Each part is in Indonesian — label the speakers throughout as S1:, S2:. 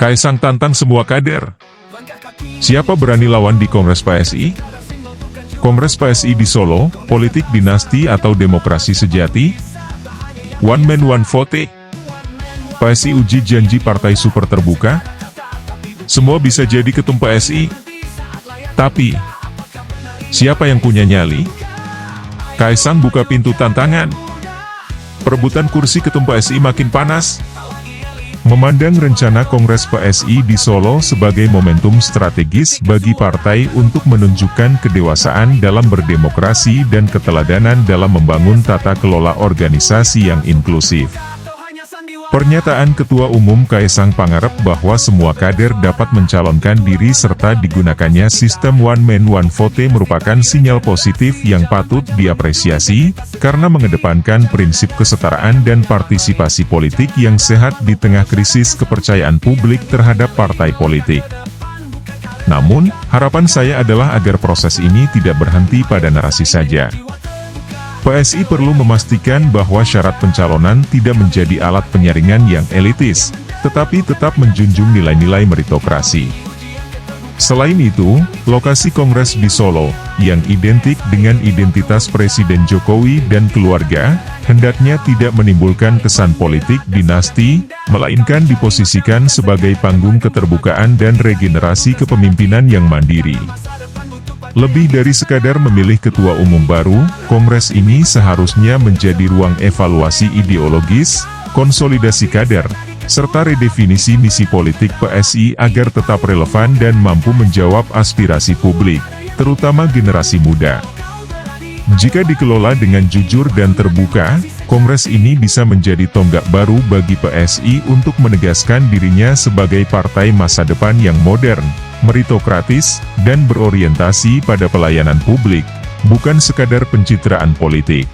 S1: Kaisang tantang semua kader. Siapa berani lawan di Kongres PSI? Kongres PSI di Solo, politik dinasti atau demokrasi sejati? One man one vote. PSI uji janji partai super terbuka? Semua bisa jadi ketum PSI. Tapi, siapa yang punya nyali? Kaisang buka pintu tantangan. Perebutan kursi ketum PSI makin panas. Memandang rencana Kongres PSI di Solo sebagai momentum strategis bagi partai untuk menunjukkan kedewasaan dalam berdemokrasi dan keteladanan dalam membangun tata kelola organisasi yang inklusif. Pernyataan Ketua Umum Kaisang Pangarep bahwa semua kader dapat mencalonkan diri serta digunakannya sistem one man one vote merupakan sinyal positif yang patut diapresiasi, karena mengedepankan prinsip kesetaraan dan partisipasi politik yang sehat di tengah krisis kepercayaan publik terhadap partai politik. Namun, harapan saya adalah agar proses ini tidak berhenti pada narasi saja. PSI perlu memastikan bahwa syarat pencalonan tidak menjadi alat penyaringan yang elitis, tetapi tetap menjunjung nilai-nilai meritokrasi. Selain itu, lokasi Kongres di Solo, yang identik dengan identitas Presiden Jokowi dan keluarga, hendaknya tidak menimbulkan kesan politik dinasti, melainkan diposisikan sebagai panggung keterbukaan dan regenerasi kepemimpinan yang mandiri. Lebih dari sekadar memilih ketua umum baru, Kongres ini seharusnya menjadi ruang evaluasi ideologis, konsolidasi kader, serta redefinisi misi politik PSI agar tetap relevan dan mampu menjawab aspirasi publik, terutama generasi muda. Jika dikelola dengan jujur dan terbuka, Kongres ini bisa menjadi tonggak baru bagi PSI untuk menegaskan dirinya sebagai partai masa depan yang modern, meritokratis, dan berorientasi pada pelayanan publik, bukan sekadar pencitraan politik.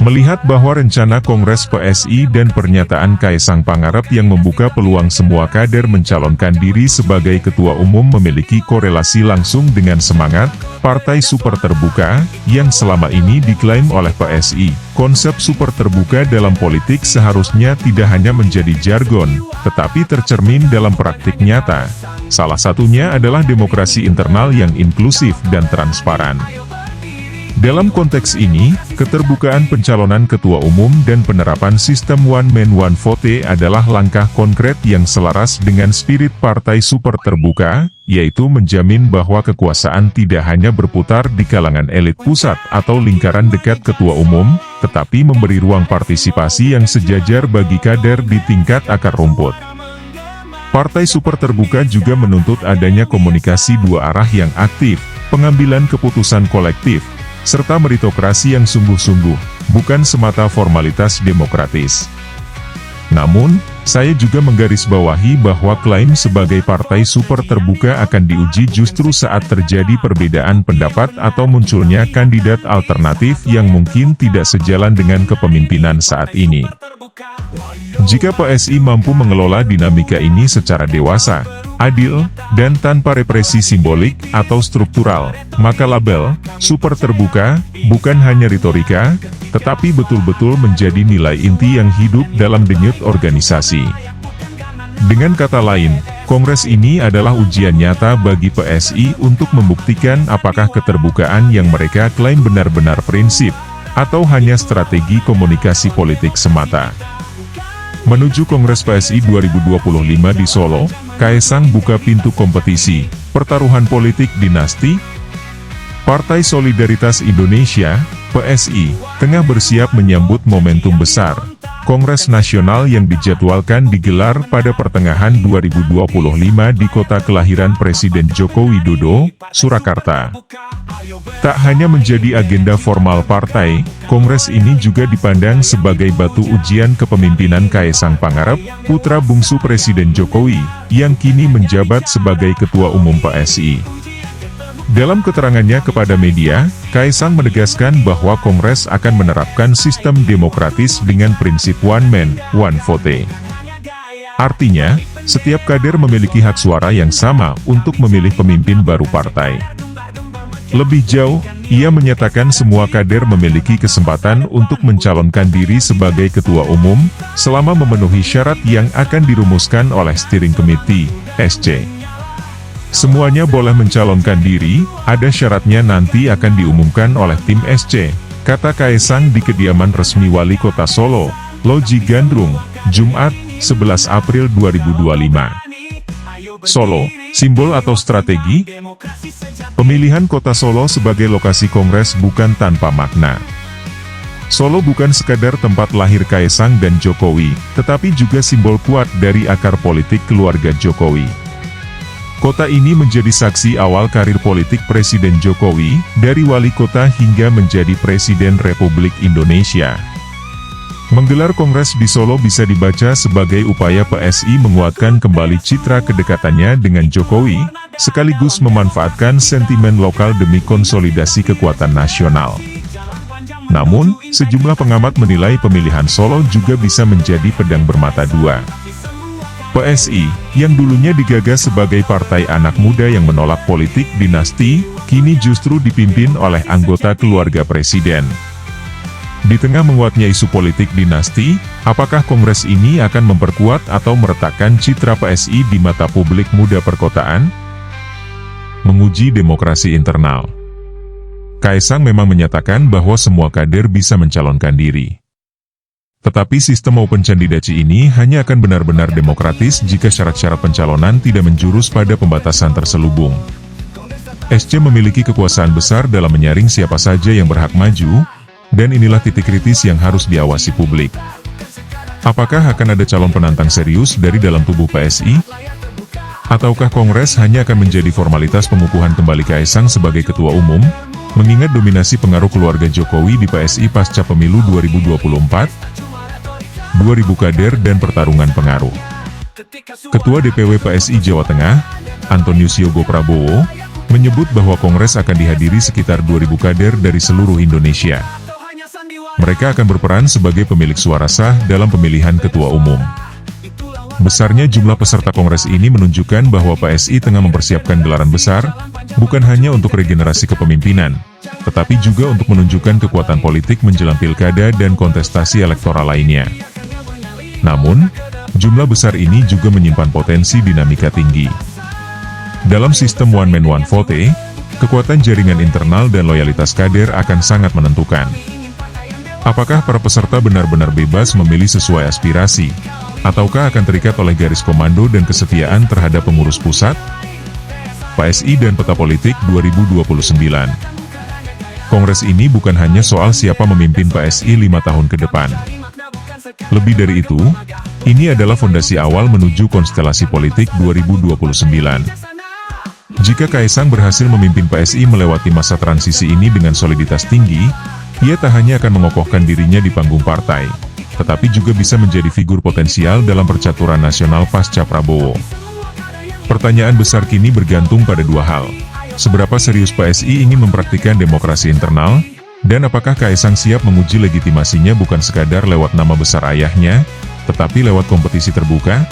S1: Melihat bahwa rencana Kongres PSI dan pernyataan Kaisang Pangarep yang membuka peluang semua kader mencalonkan diri sebagai ketua umum memiliki korelasi langsung dengan semangat partai super terbuka, yang selama ini diklaim oleh PSI, konsep super terbuka dalam politik seharusnya tidak hanya menjadi jargon, tetapi tercermin dalam praktik nyata. Salah satunya adalah demokrasi internal yang inklusif dan transparan. Dalam konteks ini, keterbukaan pencalonan ketua umum dan penerapan sistem one man one vote adalah langkah konkret yang selaras dengan spirit partai super terbuka, yaitu menjamin bahwa kekuasaan tidak hanya berputar di kalangan elit pusat atau lingkaran dekat ketua umum, tetapi memberi ruang partisipasi yang sejajar bagi kader di tingkat akar rumput. Partai super terbuka juga menuntut adanya komunikasi dua arah yang aktif, pengambilan keputusan kolektif, serta meritokrasi yang sungguh-sungguh, bukan semata formalitas demokratis. Namun, saya juga menggarisbawahi bahwa klaim sebagai partai super terbuka akan diuji justru saat terjadi perbedaan pendapat atau munculnya kandidat alternatif yang mungkin tidak sejalan dengan kepemimpinan saat ini. Jika PSI mampu mengelola dinamika ini secara dewasa, adil, dan tanpa represi simbolik atau struktural, maka label super terbuka bukan hanya retorika, tetapi betul-betul menjadi nilai inti yang hidup dalam denyut organisasi. Dengan kata lain, Kongres ini adalah ujian nyata bagi PSI untuk membuktikan apakah keterbukaan yang mereka klaim benar-benar prinsip, atau hanya strategi komunikasi politik semata. Menuju Kongres PSI 2025 di Solo, Kaisang buka pintu kompetisi, pertaruhan politik dinasti. Partai Solidaritas Indonesia, PSI, tengah bersiap menyambut momentum besar, Kongres Nasional yang dijadwalkan digelar pada pertengahan 2025 di kota kelahiran Presiden Joko Widodo, Surakarta. Tak hanya menjadi agenda formal partai, Kongres ini juga dipandang sebagai batu ujian kepemimpinan Kaisang Pangarep, putra bungsu Presiden Jokowi, yang kini menjabat sebagai Ketua Umum PSI. Dalam keterangannya kepada media, Kaisang menegaskan bahwa Kongres akan menerapkan sistem demokratis dengan prinsip one man, one vote. Artinya, setiap kader memiliki hak suara yang sama untuk memilih pemimpin baru partai. Lebih jauh, Ia menyatakan semua kader memiliki kesempatan untuk mencalonkan diri sebagai ketua umum, selama memenuhi syarat yang akan dirumuskan oleh Steering Committee, SC. Semuanya boleh mencalonkan diri, ada syaratnya nanti akan diumumkan oleh tim SC, kata Kaesang di kediaman resmi Wali Kota Solo, Loji Gandrung, Jumat, 11 April 2025. Solo, simbol atau strategi? Pemilihan kota Solo sebagai lokasi kongres bukan tanpa makna. Solo bukan sekadar tempat lahir Kaesang dan Jokowi, tetapi juga simbol kuat dari akar politik keluarga Jokowi. Kota ini menjadi saksi awal karir politik Presiden Jokowi, dari wali kota hingga menjadi Presiden Republik Indonesia. Menggelar kongres di Solo bisa dibaca sebagai upaya PSI menguatkan kembali citra kedekatannya dengan Jokowi, sekaligus memanfaatkan sentimen lokal demi konsolidasi kekuatan nasional. Namun, sejumlah pengamat menilai pemilihan Solo juga bisa menjadi pedang bermata dua. PSI, yang dulunya digagas sebagai partai anak muda yang menolak politik dinasti, kini justru dipimpin oleh anggota keluarga presiden. Di tengah menguatnya isu politik dinasti, apakah kongres ini akan memperkuat atau meretakkan citra PSI di mata publik muda perkotaan? Menguji demokrasi internal. Kaesang memang menyatakan bahwa semua kader bisa mencalonkan diri. Tetapi sistem open candidate ini hanya akan benar-benar demokratis jika syarat-syarat pencalonan tidak menjurus pada pembatasan terselubung. SC memiliki kekuasaan besar dalam menyaring siapa saja yang berhak maju, dan inilah titik kritis yang harus diawasi publik. Apakah akan ada calon penantang serius dari dalam tubuh PSI? Ataukah Kongres hanya akan menjadi formalitas pengukuhan kembali Kaesang sebagai ketua umum, mengingat dominasi pengaruh keluarga Jokowi di PSI pasca pemilu 2024? 2000 kader dan pertarungan pengaruh. Ketua DPW PSI Jawa Tengah, Antonius Yogo Prabowo, menyebut bahwa Kongres akan dihadiri sekitar 2000 kader dari seluruh Indonesia. Mereka akan berperan sebagai pemilik suara sah dalam pemilihan ketua umum. Besarnya jumlah peserta kongres ini menunjukkan bahwa PSI tengah mempersiapkan gelaran besar, bukan hanya untuk regenerasi kepemimpinan, tetapi juga untuk menunjukkan kekuatan politik menjelang pilkada dan kontestasi elektoral lainnya. Namun, jumlah besar ini juga menyimpan potensi dinamika tinggi. Dalam sistem one man one vote, kekuatan jaringan internal dan loyalitas kader akan sangat menentukan. Apakah para peserta benar-benar bebas memilih sesuai aspirasi, ataukah akan terikat oleh garis komando dan kesetiaan terhadap pengurus pusat? PSI dan Peta Politik 2029. Kongres ini bukan hanya soal siapa memimpin PSI 5 tahun ke depan. Lebih dari itu, ini adalah fondasi awal menuju konstelasi politik 2029. Jika Kaesang berhasil memimpin PSI melewati masa transisi ini dengan soliditas tinggi, ia tak hanya akan mengokohkan dirinya di panggung partai, tetapi juga bisa menjadi figur potensial dalam percaturan nasional pasca Prabowo. Pertanyaan besar kini bergantung pada dua hal. Seberapa serius PSI ingin mempraktikkan demokrasi internal, dan apakah Kaesang siap menguji legitimasinya bukan sekadar lewat nama besar ayahnya, tetapi lewat kompetisi terbuka?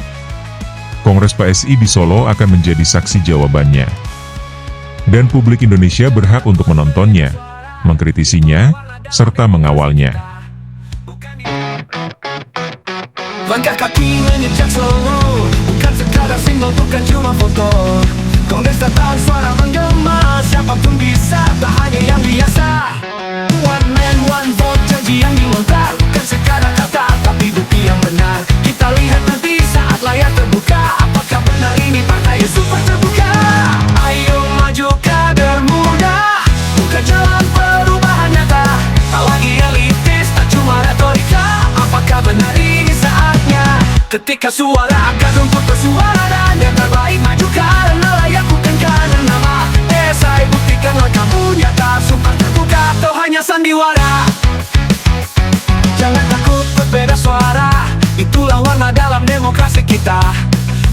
S1: Kongres PSI di Solo akan menjadi saksi jawabannya. Dan publik Indonesia berhak untuk menontonnya, mengkritisinya, serta mengawalnya.
S2: Langkah kaki menjejak Solo, bukan sekadar simbol, bukan cuma foto. Kongres datang, suara menggema, siapapun bisa, tak hanya yang biasa. One man, one vote, janji yang dilontar, bukan sekadar kata, tapi bukti yang benar. Kita lihat nanti saat layar terbuka, apakah benar ini partai super terbuka. Ayo maju kader muda, buka jalan perubahan nyata. Tak lagi elitis, tak cuma retorika, apakah benar ini saatnya? Ketika suara akan untuk bersuara, dan yang terbaik maju karena layak, bukan karena nama. Saya buktikan langkahmu nyata, sumpah terbuka atau hanya sandiwara. Jangan takut berbeda suara, itulah warna dalam demokrasi kita.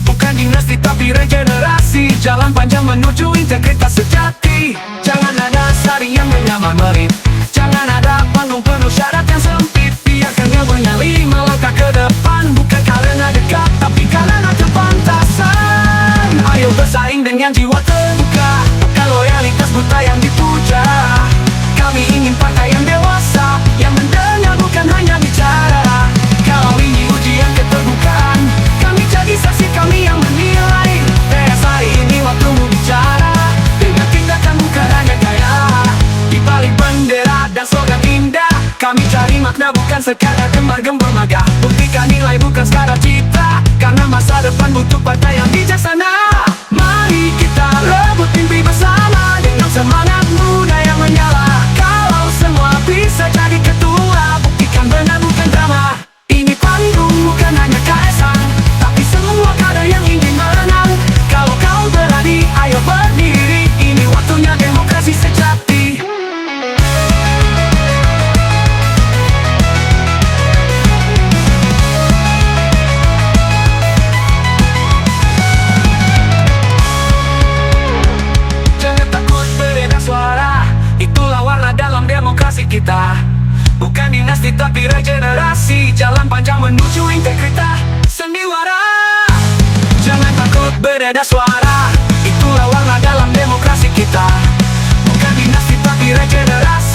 S2: Bukan dinasti tapi regenerasi, jalan panjang menuju integritas sejati. Jangan ada saring yang menyaman merit, jangan ada panggung penuh syarat yang sempit. Biarkan bernyali melangkah ke depan, bukan karena dekat tapi karena kepantasan. Ayo bersaing dengan jiwa terbuka, bukan loyalitas buta yang dipuja. makna bukan sekadar gemar-gembor megah. Buktikan nilai bukan sekadar citra, karena masa depan butuh partai yang bijaksana. Mari kita rebut mimpi bersama dengan semangat muda yang menyala. Kalau semua bisa jadi ketua, buktikan benar bukan drama. Ini panggung bukan hanya kaisang, tapi semua kader yang ingin menang. Kalau kau berani, ayo berdiri. Ini waktunya demokrasi sejati. Jangan takut beredar suara, itulah warna dalam demokrasi kita. Bukan dinasti tapi regenerasi, jalan panjang menuju integritas sandiwara. Jangan takut beredar suara, itulah warna dalam demokrasi kita. Bukan dinasti tapi regenerasi,